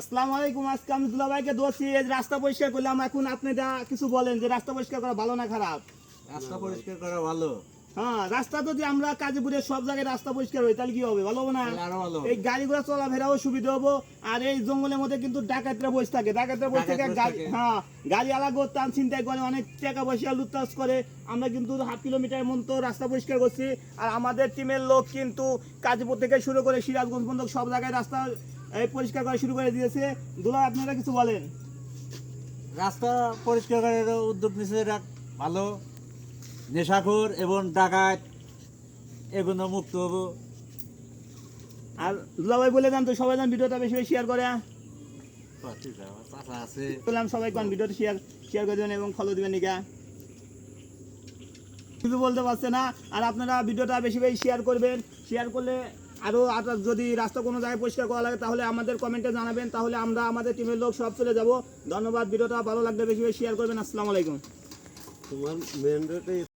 আসসালামু আলাইকুম। আজকে আমি দুলাভাইকে দোষী রাস্তা পরিষ্কার করলাম। এখন আপনি যা কিছু বলেন যে রাস্তা পরিষ্কার করা ভালো না খারাপ? রাস্তা পরিষ্কার করা ভালো। হ্যাঁ, রাস্তা যদি আমরা কাজীপুরের সব জায়গায় রাস্তা পরিষ্কার হয় তাহলে কি হবে? ভালো হবে না? তাহলে আরো ভালো হবে। এই গাড়িগুলো চলাফেরাও সুবিধা হবো। আর এই জঙ্গলের মধ্যে কিন্তু ডাকাতরা বসে থাকে, হ্যাঁ, গাড়ি আলাদা টান ছিনতাই করে, অনেক টাকা পয়সা লুটতাজ করে। আমরা কিন্তু 1/2 কিলোমিটার মতো রাস্তা পরিষ্কার করছি। আর আমাদের টিমের লোক কিন্তু কাজীপুর থেকে শুরু করে সিরাজগঞ্জ পর্যন্ত সব জায়গায় রাস্তা পরিষ্কার করা শুরু করে দিয়েছে। দুলা, আপনারা কিছু বলেন? রাস্তা পরিষ্কার করার উদ্যোগ নিচ্ছে ভালো। নেশাখোর এবং ডাকাত এগুলো মুক্ত হবো। আর দুলাভাই বলে দেন তো, সবাই যেন ভিডিওটা বেশি বেশি শেয়ার করে। চাচা আছে, বললাম সবাই কোন ভিডিওটা শেয়ার করে দেবেন এবং ফলো দিবেন। নিকা কিছু বলতে পারছে না। আর আপনারা ভিডিওটা বেশি বেশি শেয়ার করবেন। শেয়ার করলে আরও যদি রাস্তা কোনো জায়গায় পরিষ্কার করা লাগে তাহলে আমাদের কমেন্টে জানাবেন, তাহলে আমরা আমাদের টিমের লোক সব চলে যাব। ধন্যবাদ। ভিডিওটা ভালো লাগলে বেশি বেশি শেয়ার করবেন। আসসালামু আলাইকুম। তোমার মেন রোডে